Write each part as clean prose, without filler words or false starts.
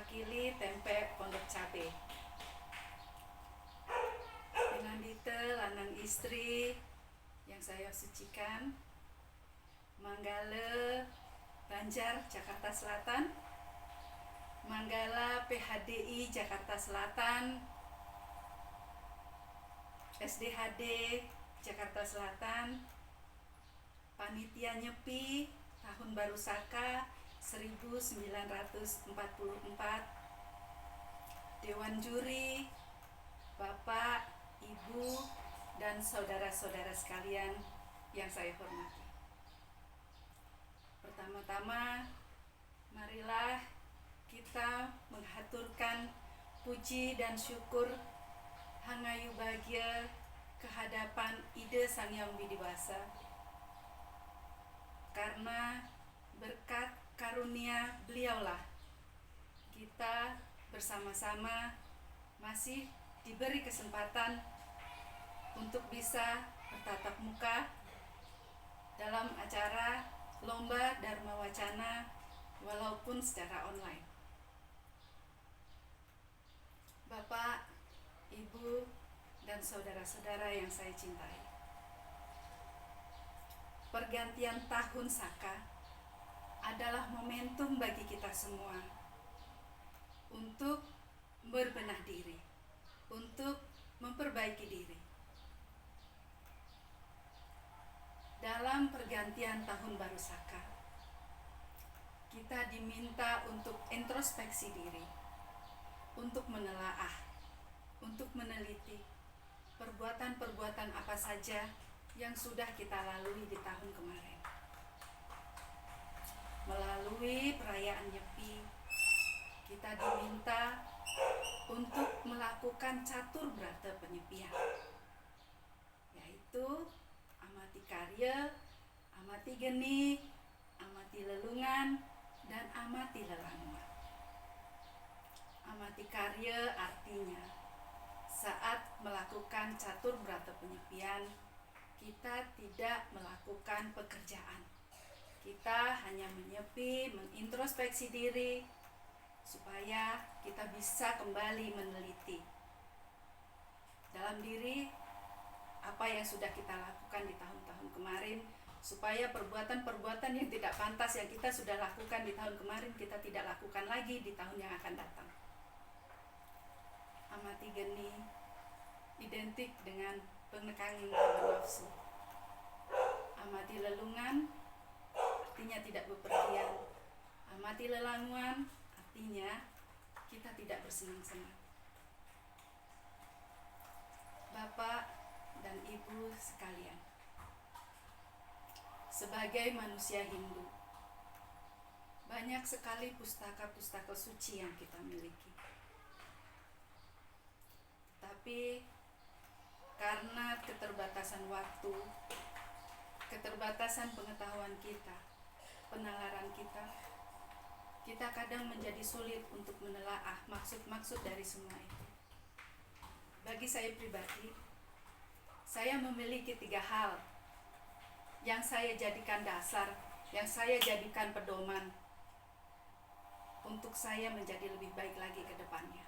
mewakili tempe pondok cabe. Dengan detail lanang istri yang saya sucikan, Manggala, Banjar, Jakarta Selatan, Manggala PHDI Jakarta Selatan, SDHD Jakarta Selatan, Panitia Nyepi Tahun Baru Saka 1944, Dewan Juri, Bapak, Ibu, dan saudara-saudara sekalian yang saya hormati. Pertama-tama, marilah kita menghaturkan puji dan syukur hangayu bahagia kehadapan Ida Sang Hyang Widi-Wasa, karena berkat karunia beliaulah kita bersama-sama masih diberi kesempatan untuk bisa bertatap muka dalam acara Lomba Dharma Wacana walaupun secara online. Bapak, Ibu, dan saudara-saudara yang saya cintai, pergantian tahun Saka adalah momentum bagi kita semua untuk berbenah diri, untuk memperbaiki diri. Dalam pergantian tahun baru Saka, kita diminta untuk introspeksi diri, untuk menelaah, untuk meneliti perbuatan-perbuatan apa saja yang sudah kita lalui di tahun kemarin. Melalui perayaan Nyepi, kita diminta untuk melakukan catur brata penyepian, yaitu amati karya, amati geni, amati lelungan, dan amati lelanguan. Amati karya artinya saat melakukan catur brata penyepian, kita tidak melakukan pekerjaan. Kita hanya menyepi, mengintrospeksi diri, supaya kita bisa kembali meneliti dalam diri apa yang sudah kita lakukan di tahun-tahun kemarin, supaya perbuatan-perbuatan yang tidak pantas yang kita sudah lakukan di tahun kemarin kita tidak lakukan lagi di tahun yang akan datang. Amati geni identik dengan penekanan hawa nafsu. Amati lelungan artinya tidak bepergian. Amati lelanguan artinya kita tidak bersenang-senang. Bapak dan Ibu sekalian, sebagai manusia Hindu, banyak sekali pustaka-pustaka suci yang kita miliki. Tapi karena keterbatasan waktu, keterbatasan pengetahuan kita, penalaran kita kadang menjadi sulit untuk menelaah maksud-maksud dari semua itu. Bagi saya pribadi, saya memiliki 3 hal yang saya jadikan dasar, yang saya jadikan pedoman untuk saya menjadi lebih baik lagi ke depannya.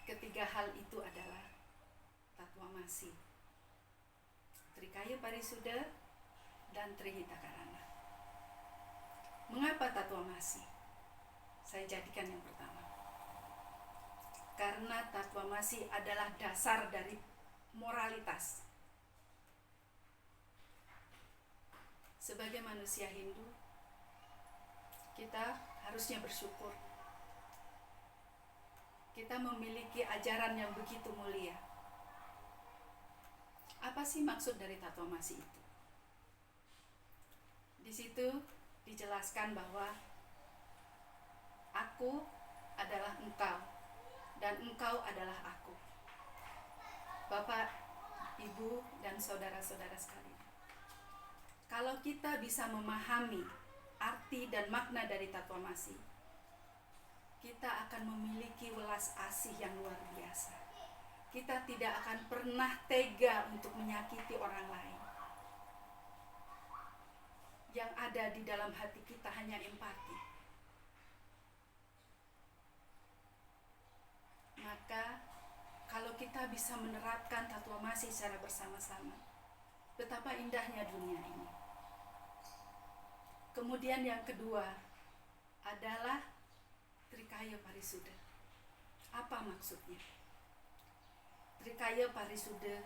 Ketiga hal itu adalah Tatwamasi, Trikaya Parisuda, dan Trihitakarana. Mengapa Tatwamasi saya jadikan yang pertama? Karena Tatwamasi adalah dasar dari moralitas. Sebagai manusia Hindu, kita harusnya bersyukur. Kita memiliki ajaran yang begitu mulia. Apa sih maksud dari Tatwamasi itu? Di situ dijelaskan bahwa aku adalah engkau dan engkau adalah aku. Bapak, Ibu, dan saudara-saudara sekalian, kalau kita bisa memahami arti dan makna dari Tatwamasi, kita akan memiliki welas asih yang luar biasa. Kita tidak akan pernah tega untuk menyakiti orang lain. Yang ada di dalam hati kita hanya empati. kita bisa menerapkan tatuamasi secara bersama-sama. Betapa indahnya dunia ini. Kemudian yang kedua adalah Trikaya Parisuda. Apa maksudnya? Trikaya Parisuda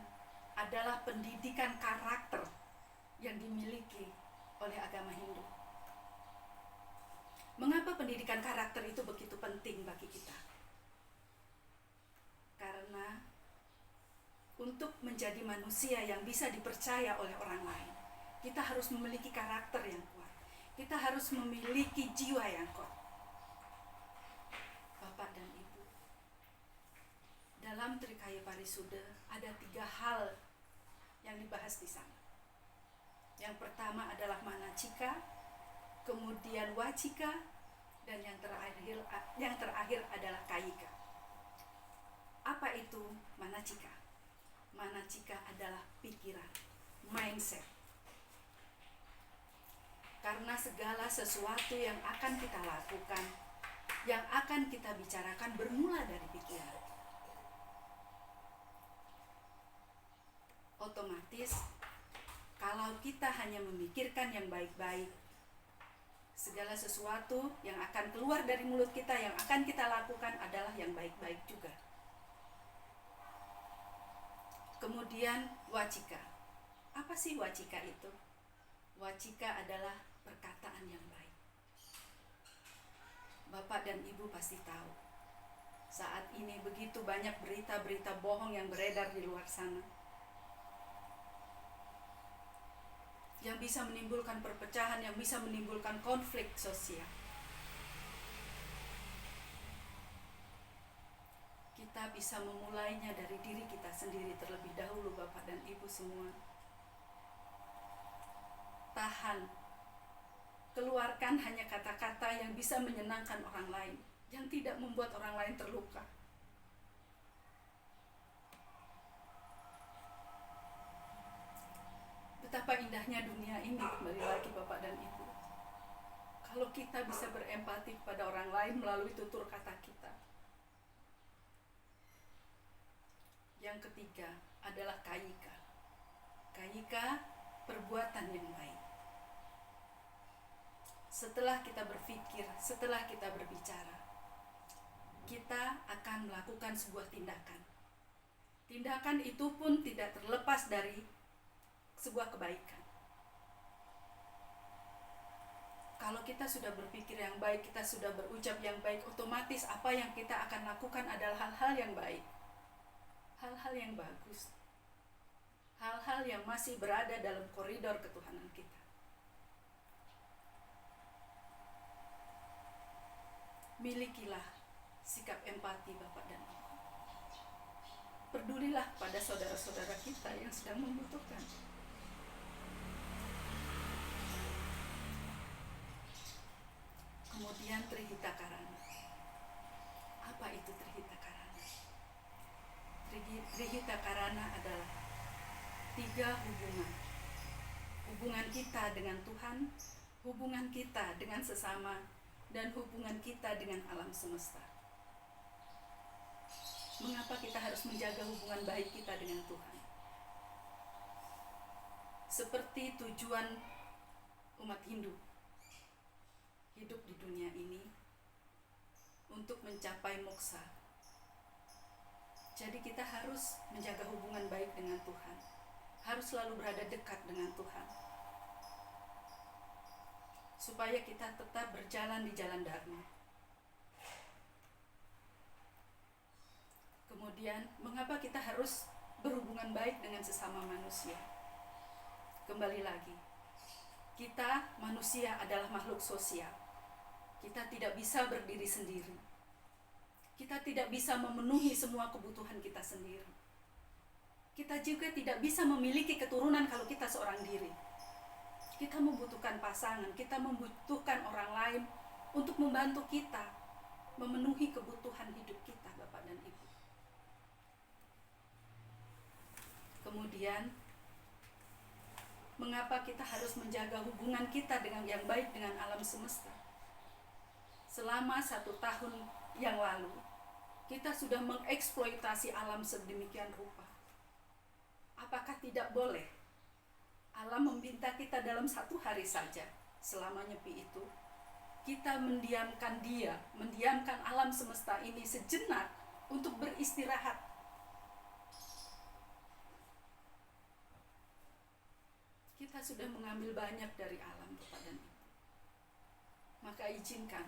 adalah pendidikan karakter yang dimiliki oleh agama Hindu. Mengapa pendidikan karakter itu begitu penting bagi kita? Karena untuk menjadi manusia yang bisa dipercaya oleh orang lain, kita harus memiliki karakter yang kuat. Kita harus memiliki jiwa yang kuat. Bapak dan Ibu, dalam Trikaya Parisuda ada 3 hal yang dibahas di sana. Yang pertama adalah manacika, kemudian wacika, dan yang terakhir adalah kayika. Apa itu manacika? Manacika adalah pikiran, mindset. Karena segala sesuatu yang akan kita lakukan, yang akan kita bicarakan bermula dari pikiran. Otomatis, kalau kita hanya memikirkan yang baik-baik, segala sesuatu yang akan keluar dari mulut kita, yang akan kita lakukan adalah yang baik-baik juga. Kemudian wacika. Apa sih wacika itu? Wacika adalah perkataan yang baik. Bapak dan Ibu pasti tahu, saat ini begitu banyak berita-berita bohong yang beredar di luar sana, yang bisa menimbulkan perpecahan, yang bisa menimbulkan konflik sosial. Kita bisa memulainya dari diri kita sendiri terlebih dahulu, Bapak dan Ibu semua. Tahan. Keluarkan hanya kata-kata yang bisa menyenangkan orang lain, yang tidak membuat orang lain terluka. Betapa indahnya dunia ini, kembali lagi Bapak dan Ibu. Kalau kita bisa berempati kepada orang lain melalui tutur kata kita. Yang ketiga adalah kayika. Kayika, perbuatan yang baik. Setelah kita berpikir, setelah kita berbicara, kita akan melakukan sebuah tindakan. Tindakan itu pun tidak terlepas dari sebuah kebaikan. Kalau kita sudah berpikir yang baik, kita sudah berucap yang baik, otomatis apa yang kita akan lakukan adalah hal-hal yang baik, hal-hal yang bagus, hal-hal yang masih berada dalam koridor ketuhanan kita. Milikilah sikap empati Bapak dan Ibu. Pedulilah pada saudara-saudara kita yang sedang membutuhkan. Kemudian Trihita Karana. Apa itu Trihita Karana? Trihita Karana adalah 3 hubungan. Hubungan kita dengan Tuhan, hubungan kita dengan sesama, dan hubungan kita dengan alam semesta. Mengapa kita harus menjaga hubungan baik kita dengan Tuhan? Seperti tujuan umat Hindu hidup di dunia ini untuk mencapai moksa. Jadi kita harus menjaga hubungan baik dengan Tuhan, harus selalu berada dekat dengan Tuhan, supaya kita tetap berjalan di jalan Dharma. Kemudian, mengapa kita harus berhubungan baik dengan sesama manusia? Kembali lagi, kita manusia adalah makhluk sosial. Kita tidak bisa berdiri sendiri. Kita tidak bisa memenuhi semua kebutuhan kita sendiri. Kita juga tidak bisa memiliki keturunan kalau kita seorang diri. Kita membutuhkan pasangan, kita membutuhkan orang lain untuk membantu kita memenuhi kebutuhan hidup kita, Bapak dan Ibu. Kemudian, mengapa kita harus menjaga hubungan kita dengan yang baik dengan alam semesta? Selama 1 tahun yang lalu, Kita sudah mengeksploitasi alam sedemikian rupa. Apakah tidak boleh alam meminta kita dalam 1 hari saja, selama nyepi itu, kita mendiamkan dia, mendiamkan alam semesta ini sejenak untuk beristirahat. Kita sudah mengambil banyak dari alam Bapak dan Ibu. Maka izinkan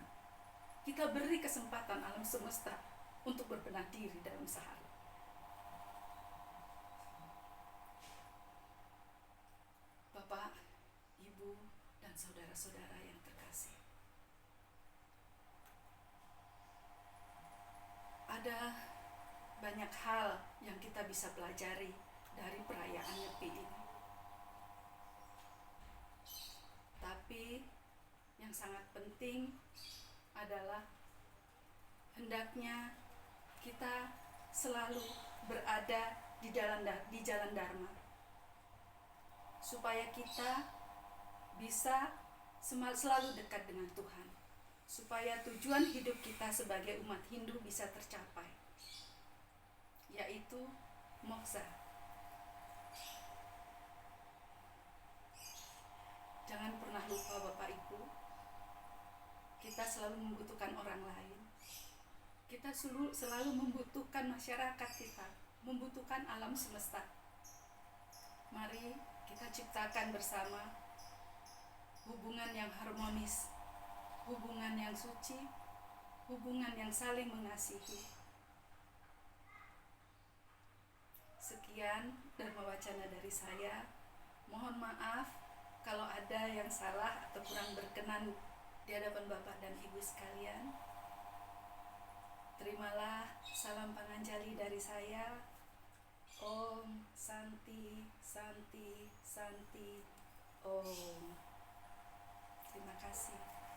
kita beri kesempatan alam semesta untuk berbenah diri dalam sehari. Bapak, Ibu, dan saudara-saudara yang terkasih, ada banyak hal yang kita bisa pelajari dari perayaan Nyepi ini. Tapi yang sangat penting adalah hendaknya kita selalu berada di jalan Dharma, supaya kita bisa selalu dekat dengan Tuhan, supaya tujuan hidup kita sebagai umat Hindu bisa tercapai, yaitu moksha. Jangan pernah lupa Bapak Ibu, kita selalu membutuhkan orang lain. Kita selalu membutuhkan masyarakat kita, membutuhkan alam semesta. Mari kita ciptakan bersama hubungan yang harmonis, hubungan yang suci, hubungan yang saling mengasihi. Sekian dharma wacana dari saya. Mohon maaf kalau ada yang salah atau kurang berkenan di hadapan Bapak dan Ibu sekalian. Terimalah salam panganjali dari saya. Om Santi Santi Santi Om. Terima kasih.